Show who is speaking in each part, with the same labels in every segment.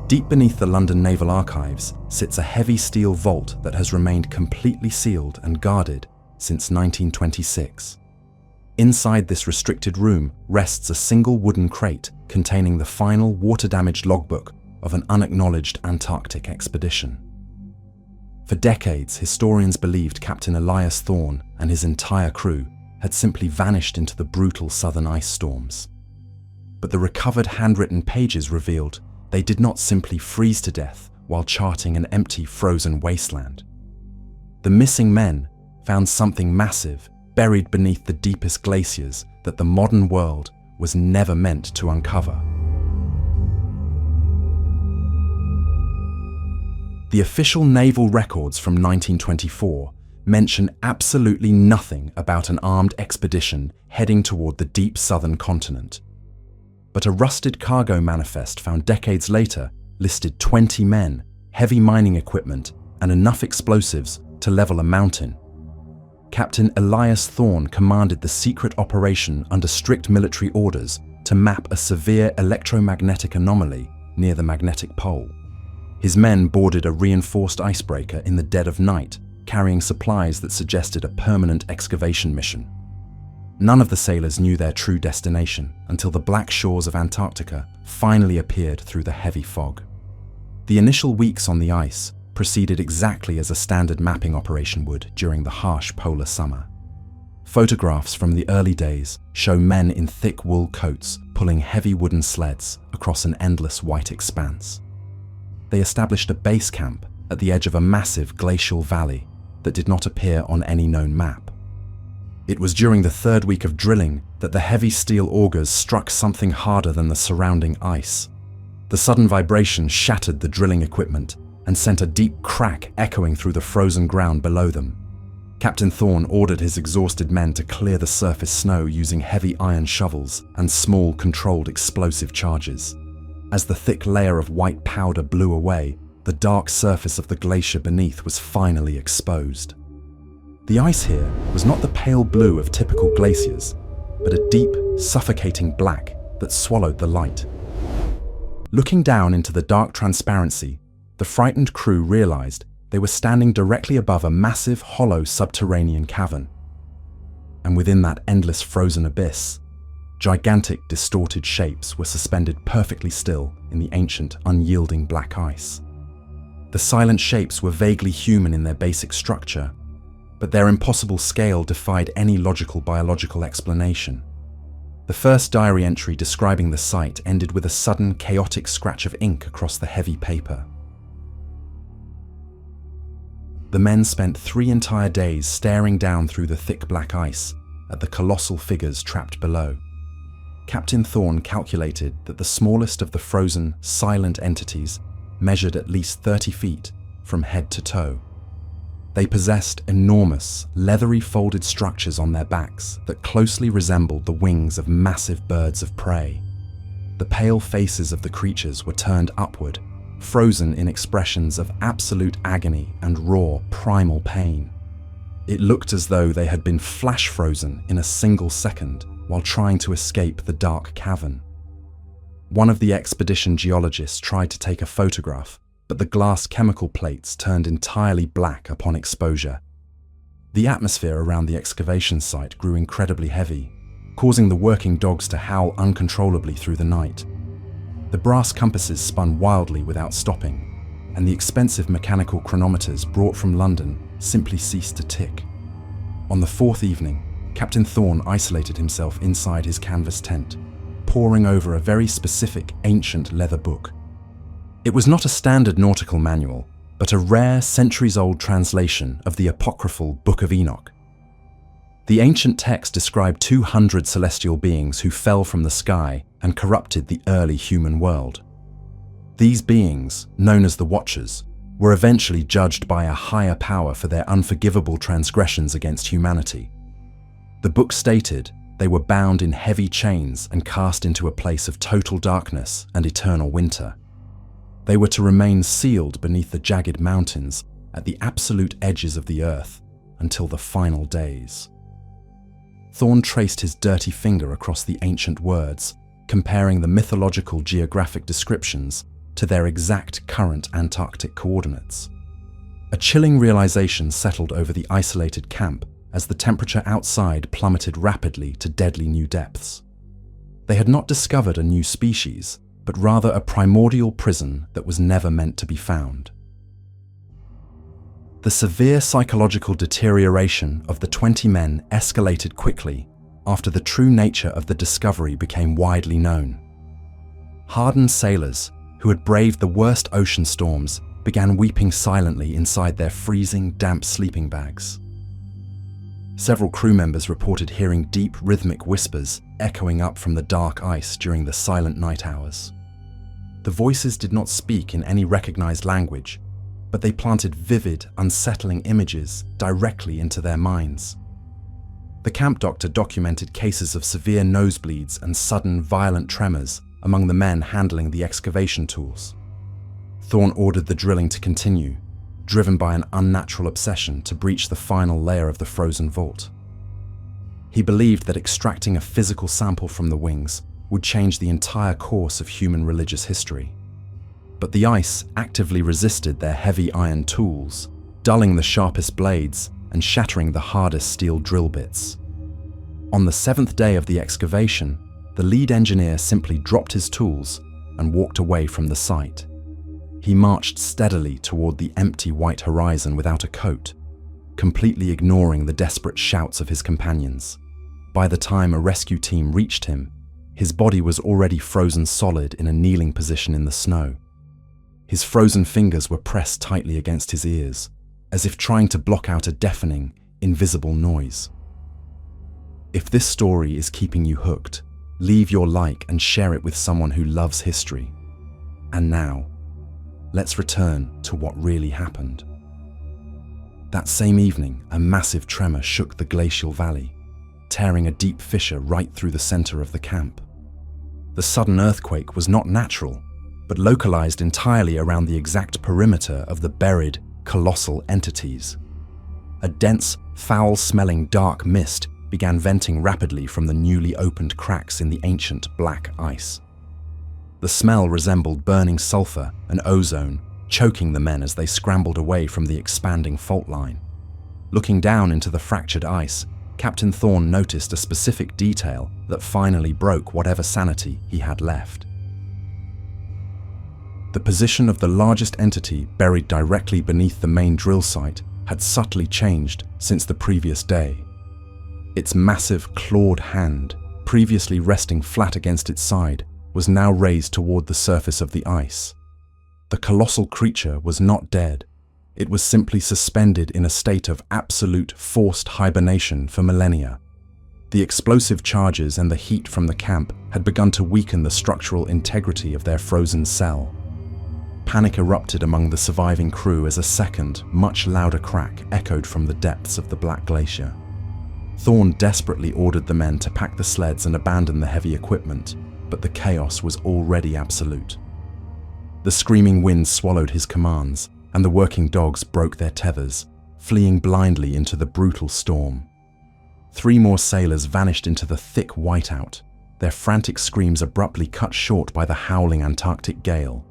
Speaker 1: Deep beneath the London Naval Archives sits a heavy steel vault that has remained completely sealed and guarded since 1926. Inside this restricted room rests a single wooden crate containing the final water-damaged logbook of an unacknowledged Antarctic expedition. For decades, historians believed Captain Elias Thorne and his entire crew had simply vanished into the brutal southern ice storms. But the recovered handwritten pages revealed they did not simply freeze to death while charting an empty, frozen wasteland. The missing men found something massive buried beneath the deepest glaciers that the modern world was never meant to uncover. The official naval records from 1924 mention absolutely nothing about an armed expedition heading toward the deep southern continent. But a rusted cargo manifest found decades later listed 20 men, heavy mining equipment, and enough explosives to level a mountain. Captain Elias Thorne commanded the secret operation under strict military orders to map a severe electromagnetic anomaly near the magnetic pole. His men boarded a reinforced icebreaker in the dead of night, carrying supplies that suggested a permanent excavation mission. None of the sailors knew their true destination until the black shores of Antarctica finally appeared through the heavy fog. The initial weeks on the ice proceeded exactly as a standard mapping operation would during the harsh polar summer. Photographs from the early days show men in thick wool coats pulling heavy wooden sleds across an endless white expanse. They established a base camp at the edge of a massive glacial valley that did not appear on any known map. It was during the third week of drilling that the heavy steel augers struck something harder than the surrounding ice. The sudden vibration shattered the drilling equipment and sent a deep crack echoing through the frozen ground below them. Captain Thorne ordered his exhausted men to clear the surface snow using heavy iron shovels and small controlled explosive charges. As the thick layer of white powder blew away, the dark surface of the glacier beneath was finally exposed. The ice here was not the pale blue of typical glaciers, but a deep, suffocating black that swallowed the light. Looking down into the dark transparency, the frightened crew realized they were standing directly above a massive, hollow subterranean cavern. And within that endless frozen abyss, gigantic, distorted shapes were suspended perfectly still in the ancient, unyielding black ice. The silent shapes were vaguely human in their basic structure, but their impossible scale defied any logical biological explanation. The first diary entry describing the sight ended with a sudden, chaotic scratch of ink across the heavy paper. The men spent 3 entire days staring down through the thick black ice at the colossal figures trapped below. Captain Thorne calculated that the smallest of the frozen, silent entities measured at least 30 feet from head to toe. They possessed enormous, leathery folded structures on their backs that closely resembled the wings of massive birds of prey. The pale faces of the creatures were turned upward, frozen in expressions of absolute agony and raw, primal pain. It looked as though they had been flash frozen in a single second while trying to escape the dark cavern. One of the expedition geologists tried to take a photograph, but the glass chemical plates turned entirely black upon exposure. The atmosphere around the excavation site grew incredibly heavy, causing the working dogs to howl uncontrollably through the night. The brass compasses spun wildly without stopping, and the expensive mechanical chronometers brought from London simply ceased to tick. On the 4th evening, Captain Thorne isolated himself inside his canvas tent, poring over a very specific ancient leather book. It was not a standard nautical manual, but a rare, centuries-old translation of the apocryphal Book of Enoch. The ancient text described 200 celestial beings who fell from the sky and corrupted the early human world. These beings, known as the Watchers, were eventually judged by a higher power for their unforgivable transgressions against humanity. The book stated they were bound in heavy chains and cast into a place of total darkness and eternal winter. They were to remain sealed beneath the jagged mountains at the absolute edges of the earth until the final days. Thorne traced his dirty finger across the ancient words, comparing the mythological geographic descriptions to their exact current Antarctic coordinates. A chilling realization settled over the isolated camp as the temperature outside plummeted rapidly to deadly new depths. They had not discovered a new species, but rather a primordial prison that was never meant to be found. The severe psychological deterioration of the 20 men escalated quickly after the true nature of the discovery became widely known. Hardened sailors who had braved the worst ocean storms began weeping silently inside their freezing, damp sleeping bags. Several crew members reported hearing deep, rhythmic whispers echoing up from the dark ice during the silent night hours. The voices did not speak in any recognized language, but they planted vivid, unsettling images directly into their minds. The camp doctor documented cases of severe nosebleeds and sudden, violent tremors among the men handling the excavation tools. Thorne ordered the drilling to continue, driven by an unnatural obsession to breach the final layer of the frozen vault. He believed that extracting a physical sample from the wings would change the entire course of human religious history. But the ice actively resisted their heavy iron tools, dulling the sharpest blades and shattering the hardest steel drill bits. On the 7th day of the excavation, the lead engineer simply dropped his tools and walked away from the site. He marched steadily toward the empty white horizon without a coat, completely ignoring the desperate shouts of his companions. By the time a rescue team reached him, his body was already frozen solid in a kneeling position in the snow. His frozen fingers were pressed tightly against his ears, as if trying to block out a deafening, invisible noise. If this story is keeping you hooked, leave your like and share it with someone who loves history. And now, let's return to what really happened. That same evening, a massive tremor shook the glacial valley, tearing a deep fissure right through the center of the camp. The sudden earthquake was not natural, but localized entirely around the exact perimeter of the buried, colossal entities. A dense, foul-smelling dark mist began venting rapidly from the newly opened cracks in the ancient black ice. The smell resembled burning sulfur and ozone, choking the men as they scrambled away from the expanding fault line. Looking down into the fractured ice, Captain Thorne noticed a specific detail that finally broke whatever sanity he had left. The position of the largest entity buried directly beneath the main drill site had subtly changed since the previous day. Its massive, clawed hand, previously resting flat against its side, was now raised toward the surface of the ice. The colossal creature was not dead. It was simply suspended in a state of absolute forced hibernation for millennia. The explosive charges and the heat from the camp had begun to weaken the structural integrity of their frozen cell. Panic erupted among the surviving crew as a second, much louder crack echoed from the depths of the Black Glacier. Thorne desperately ordered the men to pack the sleds and abandon the heavy equipment, but the chaos was already absolute. The screaming wind swallowed his commands, and the working dogs broke their tethers, fleeing blindly into the brutal storm. 3 more sailors vanished into the thick whiteout, their frantic screams abruptly cut short by the howling Antarctic gale.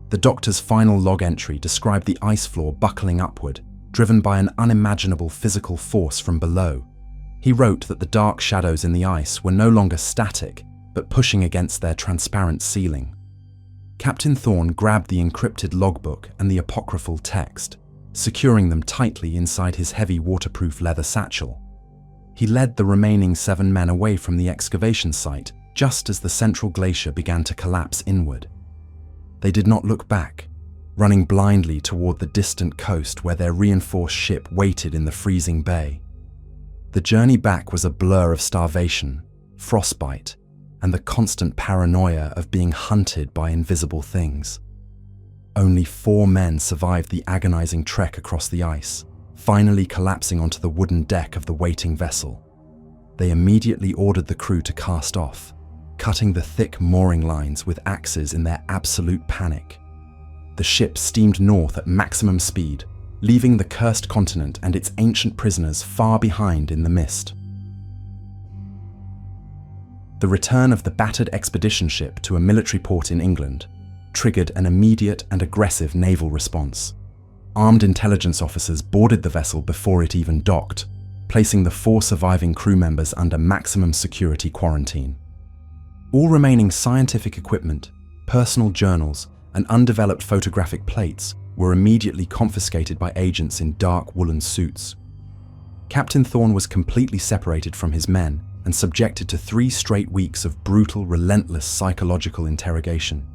Speaker 1: The doctor's final log entry described the ice floor buckling upward, driven by an unimaginable physical force from below. He wrote that the dark shadows in the ice were no longer static, but pushing against their transparent ceiling. Captain Thorne grabbed the encrypted logbook and the apocryphal text, securing them tightly inside his heavy waterproof leather satchel. He led the remaining 7 men away from the excavation site just as the central glacier began to collapse inward. They did not look back, running blindly toward the distant coast where their reinforced ship waited in the freezing bay. The journey back was a blur of starvation, frostbite, and the constant paranoia of being hunted by invisible things. Only 4 men survived the agonizing trek across the ice, finally collapsing onto the wooden deck of the waiting vessel. They immediately ordered the crew to cast off, cutting the thick mooring lines with axes in their absolute panic. The ship steamed north at maximum speed, leaving the cursed continent and its ancient prisoners far behind in the mist. The return of the battered expedition ship to a military port in England triggered an immediate and aggressive naval response. Armed intelligence officers boarded the vessel before it even docked, placing the 4 surviving crew members under maximum security quarantine. All remaining scientific equipment, personal journals, and undeveloped photographic plates were immediately confiscated by agents in dark woolen suits. Captain Thorne was completely separated from his men and subjected to 3 straight weeks of brutal, relentless psychological interrogation.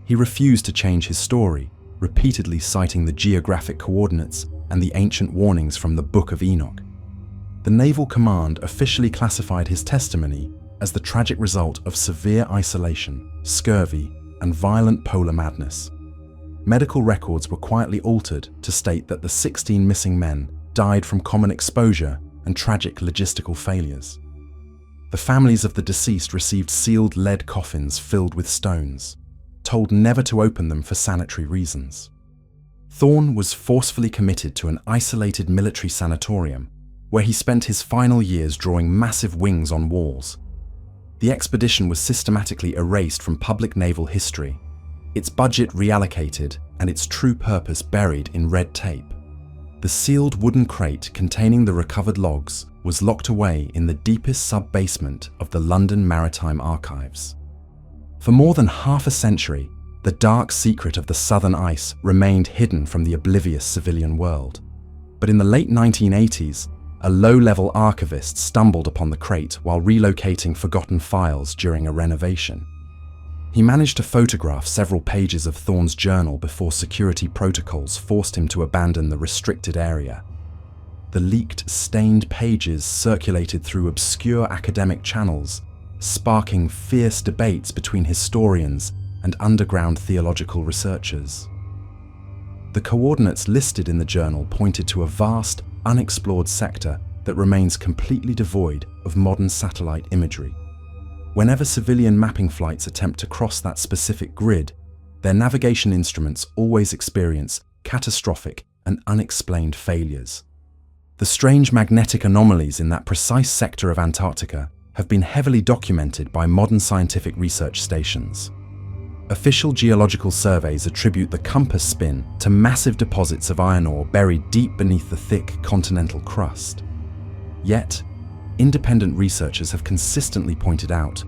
Speaker 1: He refused to change his story, repeatedly citing the geographic coordinates and the ancient warnings from the Book of Enoch. The Naval Command officially classified his testimony as the tragic result of severe isolation, scurvy, and violent polar madness. Medical records were quietly altered to state that the 16 missing men died from common exposure and tragic logistical failures. The families of the deceased received sealed lead coffins filled with stones, told never to open them for sanitary reasons. Thorne was forcefully committed to an isolated military sanatorium, where he spent his final years drawing massive wings on walls. The expedition was systematically erased from public naval history, its budget reallocated and its true purpose buried in red tape. The sealed wooden crate containing the recovered logs was locked away in the deepest sub-basement of the London Maritime Archives. For more than half a century, the dark secret of the southern ice remained hidden from the oblivious civilian world. But in the late 1980s, a low-level archivist stumbled upon the crate while relocating forgotten files during a renovation. He managed to photograph several pages of Thorne's journal before security protocols forced him to abandon the restricted area. The leaked, stained pages circulated through obscure academic channels, sparking fierce debates between historians and underground theological researchers. The coordinates listed in the journal pointed to a vast, unexplored sector that remains completely devoid of modern satellite imagery. Whenever civilian mapping flights attempt to cross that specific grid, their navigation instruments always experience catastrophic and unexplained failures. The strange magnetic anomalies in that precise sector of Antarctica have been heavily documented by modern scientific research stations. Official geological surveys attribute the compass spin to massive deposits of iron ore buried deep beneath the thick continental crust. Yet, independent researchers have consistently pointed out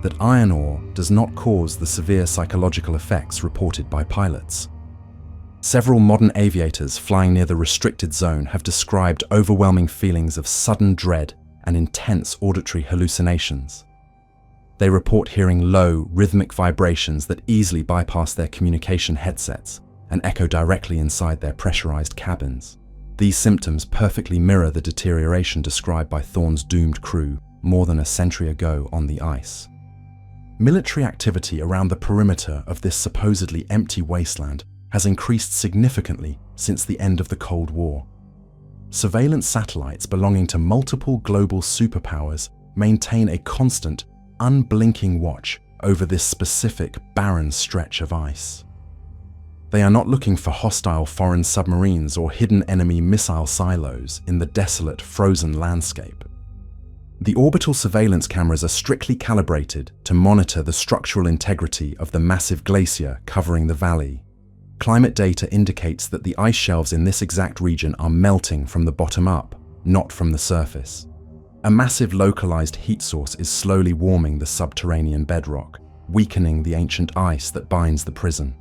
Speaker 1: that iron ore does not cause the severe psychological effects reported by pilots. Several modern aviators flying near the restricted zone have described overwhelming feelings of sudden dread and intense auditory hallucinations. They report hearing low, rhythmic vibrations that easily bypass their communication headsets and echo directly inside their pressurized cabins. These symptoms perfectly mirror the deterioration described by Thorne's doomed crew more than a century ago on the ice. Military activity around the perimeter of this supposedly empty wasteland has increased significantly since the end of the Cold War. Surveillance satellites belonging to multiple global superpowers maintain a constant, unblinking watch over this specific, barren stretch of ice. They are not looking for hostile foreign submarines or hidden enemy missile silos in the desolate, frozen landscape. The orbital surveillance cameras are strictly calibrated to monitor the structural integrity of the massive glacier covering the valley. Climate data indicates that the ice shelves in this exact region are melting from the bottom up, not from the surface. A massive localized heat source is slowly warming the subterranean bedrock, weakening the ancient ice that binds the prison.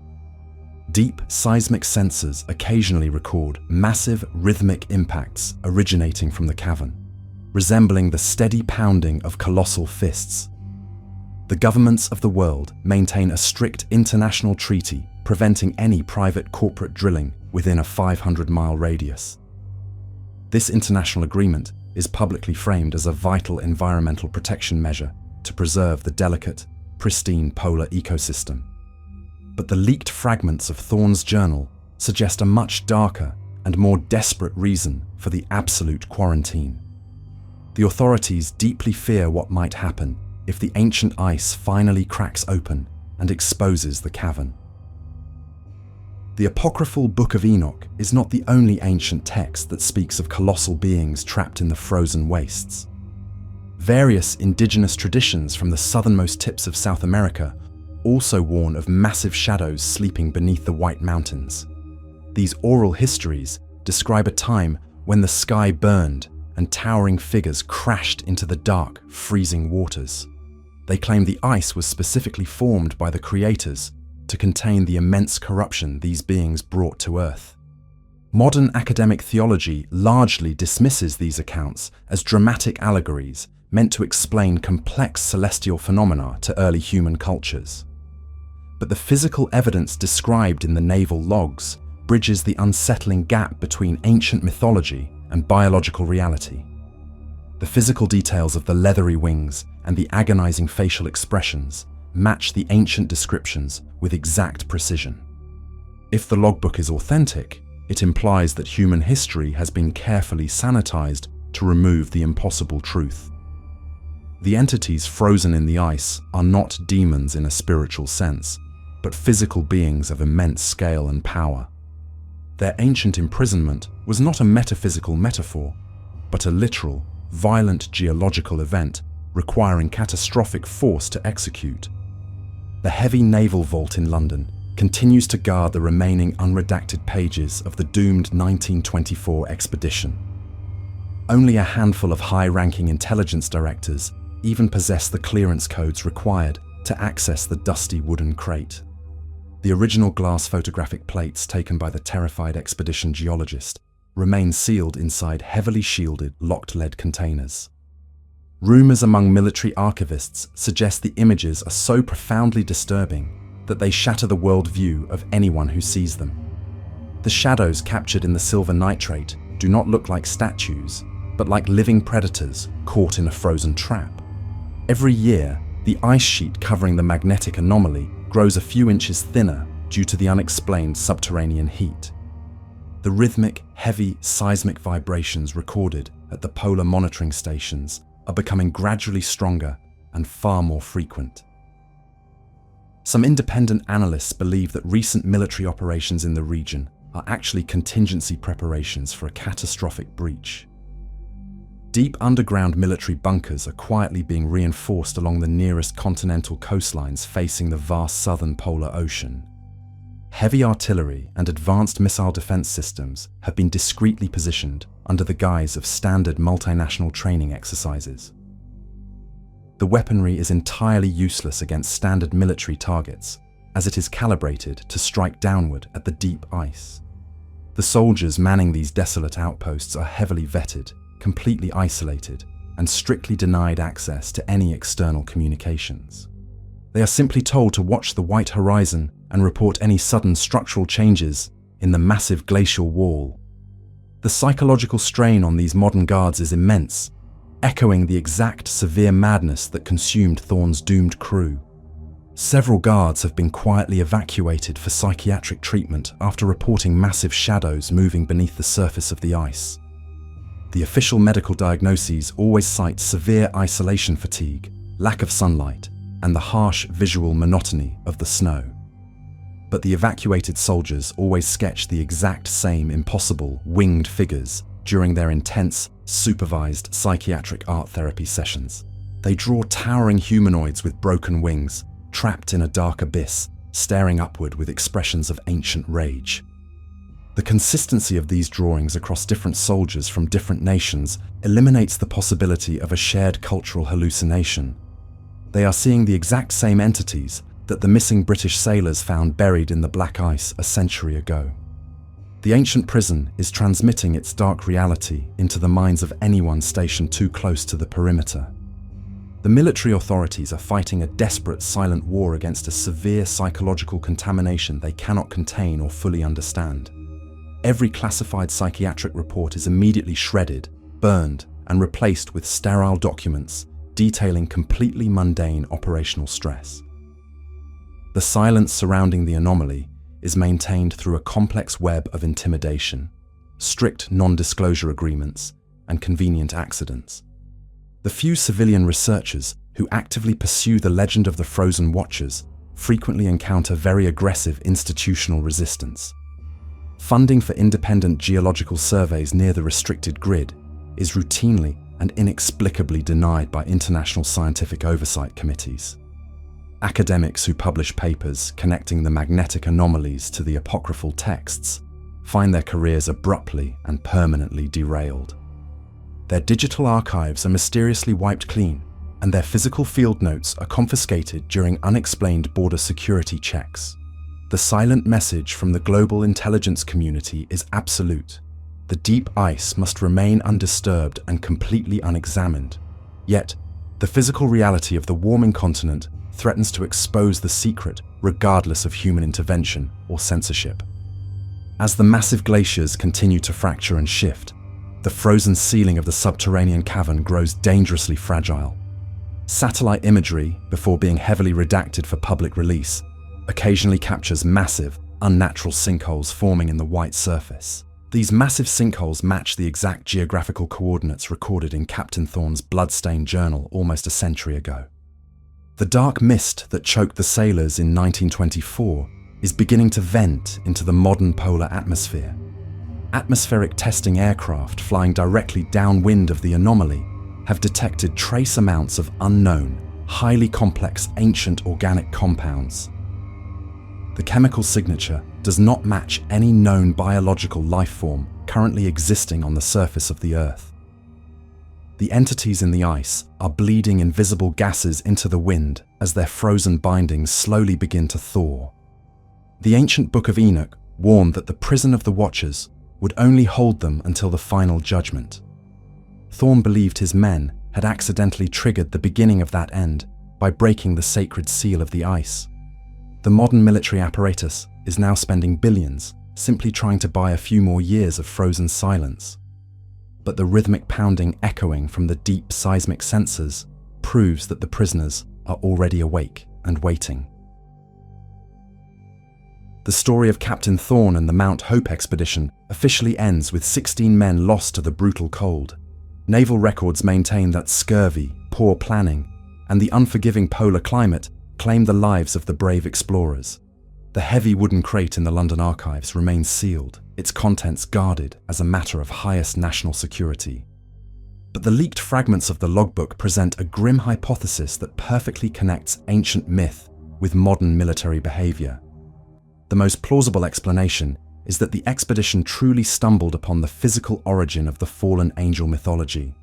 Speaker 1: Deep seismic sensors occasionally record massive rhythmic impacts originating from the cavern, resembling the steady pounding of colossal fists. The governments of the world maintain a strict international treaty preventing any private corporate drilling within a 500-mile radius. This international agreement is publicly framed as a vital environmental protection measure to preserve the delicate, pristine polar ecosystem. But the leaked fragments of Thorne's journal suggest a much darker and more desperate reason for the absolute quarantine. The authorities deeply fear what might happen if the ancient ice finally cracks open and exposes the cavern. The apocryphal Book of Enoch is not the only ancient text that speaks of colossal beings trapped in the frozen wastes. Various indigenous traditions from the southernmost tips of South America also warn of massive shadows sleeping beneath the White Mountains. These oral histories describe a time when the sky burned and towering figures crashed into the dark, freezing waters. They claim the ice was specifically formed by the creators to contain the immense corruption these beings brought to Earth. Modern academic theology largely dismisses these accounts as dramatic allegories meant to explain complex celestial phenomena to early human cultures. But the physical evidence described in the naval logs bridges the unsettling gap between ancient mythology and biological reality. The physical details of the leathery wings and the agonizing facial expressions match the ancient descriptions with exact precision. If the logbook is authentic, it implies that human history has been carefully sanitized to remove the impossible truth. The entities frozen in the ice are not demons in a spiritual sense, but physical beings of immense scale and power. Their ancient imprisonment was not a metaphysical metaphor, but a literal, violent geological event requiring catastrophic force to execute. The heavy naval vault in London continues to guard the remaining unredacted pages of the doomed 1924 expedition. Only a handful of high-ranking intelligence directors even possess the clearance codes required to access the dusty wooden crate. The original glass photographic plates taken by the terrified expedition geologist remain sealed inside heavily shielded, locked lead containers. Rumors among military archivists suggest the images are so profoundly disturbing that they shatter the worldview of anyone who sees them. The shadows captured in the silver nitrate do not look like statues, but like living predators caught in a frozen trap. Every year, the ice sheet covering the magnetic anomaly grows a few inches thinner due to the unexplained subterranean heat. The rhythmic, heavy seismic vibrations recorded at the polar monitoring stations are becoming gradually stronger and far more frequent. Some independent analysts believe that recent military operations in the region are actually contingency preparations for a catastrophic breach. Deep underground military bunkers are quietly being reinforced along the nearest continental coastlines facing the vast southern polar ocean. Heavy artillery and advanced missile defense systems have been discreetly positioned under the guise of standard multinational training exercises. The weaponry is entirely useless against standard military targets, as it is calibrated to strike downward at the deep ice. The soldiers manning these desolate outposts are heavily vetted, completely isolated, and strictly denied access to any external communications. They are simply told to watch the white horizon and report any sudden structural changes in the massive glacial wall. The psychological strain on these modern guards is immense, echoing the exact severe madness that consumed Thorne's doomed crew. Several guards have been quietly evacuated for psychiatric treatment after reporting massive shadows moving beneath the surface of the ice. The official medical diagnoses always cite severe isolation fatigue, lack of sunlight, and the harsh visual monotony of the snow. But the evacuated soldiers always sketch the exact same impossible, winged figures during their intense, supervised psychiatric art therapy sessions. They draw towering humanoids with broken wings, trapped in a dark abyss, staring upward with expressions of ancient rage. The consistency of these drawings across different soldiers from different nations eliminates the possibility of a shared cultural hallucination. They are seeing the exact same entities that the missing British sailors found buried in the black ice a century ago. The ancient prison is transmitting its dark reality into the minds of anyone stationed too close to the perimeter. The military authorities are fighting a desperate silent war against a severe psychological contamination they cannot contain or fully understand. Every classified psychiatric report is immediately shredded, burned, and replaced with sterile documents detailing completely mundane operational stress. The silence surrounding the anomaly is maintained through a complex web of intimidation, strict non-disclosure agreements, and convenient accidents. The few civilian researchers who actively pursue the legend of the Frozen Watchers frequently encounter very aggressive institutional resistance. Funding for independent geological surveys near the restricted grid is routinely and inexplicably denied by international scientific oversight committees. Academics who publish papers connecting the magnetic anomalies to the apocryphal texts find their careers abruptly and permanently derailed. Their digital archives are mysteriously wiped clean, and their physical field notes are confiscated during unexplained border security checks. The silent message from the global intelligence community is absolute. The deep ice must remain undisturbed and completely unexamined. Yet, the physical reality of the warming continent threatens to expose the secret regardless of human intervention or censorship. As the massive glaciers continue to fracture and shift, the frozen ceiling of the subterranean cavern grows dangerously fragile. Satellite imagery, before being heavily redacted for public release, occasionally captures massive, unnatural sinkholes forming in the white surface. These massive sinkholes match the exact geographical coordinates recorded in Captain Thorne's blood-stained journal almost a century ago. The dark mist that choked the sailors in 1924 is beginning to vent into the modern polar atmosphere. Atmospheric testing aircraft flying directly downwind of the anomaly have detected trace amounts of unknown, highly complex ancient organic compounds. The chemical signature does not match any known biological life form currently existing on the surface of the Earth. The entities in the ice are bleeding invisible gases into the wind as their frozen bindings slowly begin to thaw. The ancient Book of Enoch warned that the prison of the Watchers would only hold them until the final judgment. Thorne believed his men had accidentally triggered the beginning of that end by breaking the sacred seal of the ice. The modern military apparatus is now spending billions simply trying to buy a few more years of frozen silence. But the rhythmic pounding echoing from the deep seismic sensors proves that the prisoners are already awake and waiting. The story of Captain Thorne and the Mount Hope expedition officially ends with 16 men lost to the brutal cold. Naval records maintain that scurvy, poor planning, and the unforgiving polar climate claimed the lives of the brave explorers. The heavy wooden crate in the London archives remains sealed, its contents guarded as a matter of highest national security. But the leaked fragments of the logbook present a grim hypothesis that perfectly connects ancient myth with modern military behavior. The most plausible explanation is that the expedition truly stumbled upon the physical origin of the fallen angel mythology.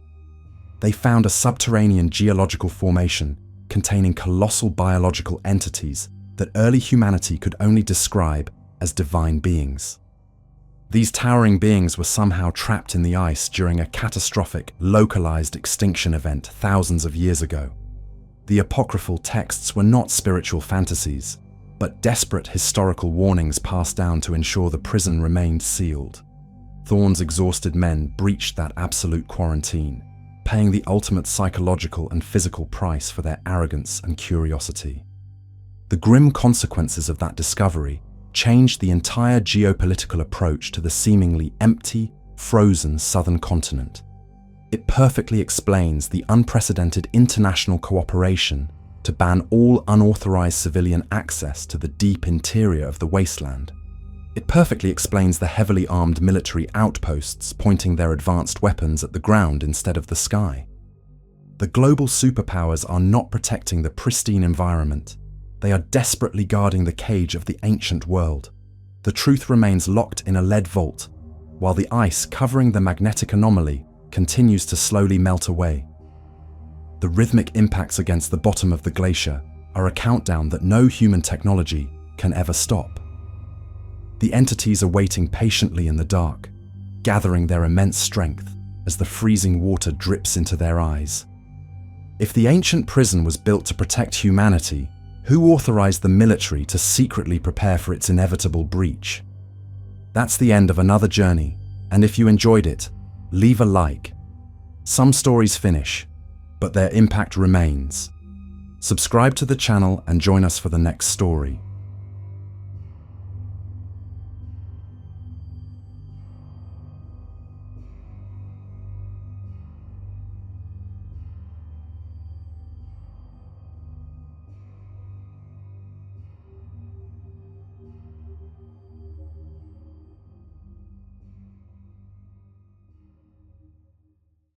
Speaker 1: They found a subterranean geological formation containing colossal biological entities that early humanity could only describe as divine beings. These towering beings were somehow trapped in the ice during a catastrophic, localized extinction event thousands of years ago. The apocryphal texts were not spiritual fantasies, but desperate historical warnings passed down to ensure the prison remained sealed. Thorne's exhausted men breached that absolute quarantine, paying the ultimate psychological and physical price for their arrogance and curiosity. The grim consequences of that discovery changed the entire geopolitical approach to the seemingly empty, frozen southern continent. It perfectly explains the unprecedented international cooperation to ban all unauthorized civilian access to the deep interior of the wasteland. It perfectly explains the heavily armed military outposts pointing their advanced weapons at the ground instead of the sky. The global superpowers are not protecting the pristine environment. They are desperately guarding the cage of the ancient world. The truth remains locked in a lead vault, while the ice covering the magnetic anomaly continues to slowly melt away. The rhythmic impacts against the bottom of the glacier are a countdown that no human technology can ever stop. The entities are waiting patiently in the dark, gathering their immense strength as the freezing water drips into their eyes. If the ancient prison was built to protect humanity, who authorized the military to secretly prepare for its inevitable breach? That's the end of another journey, and if you enjoyed it, leave a like. Some stories finish, but their impact remains. Subscribe to the channel and join us for the next story.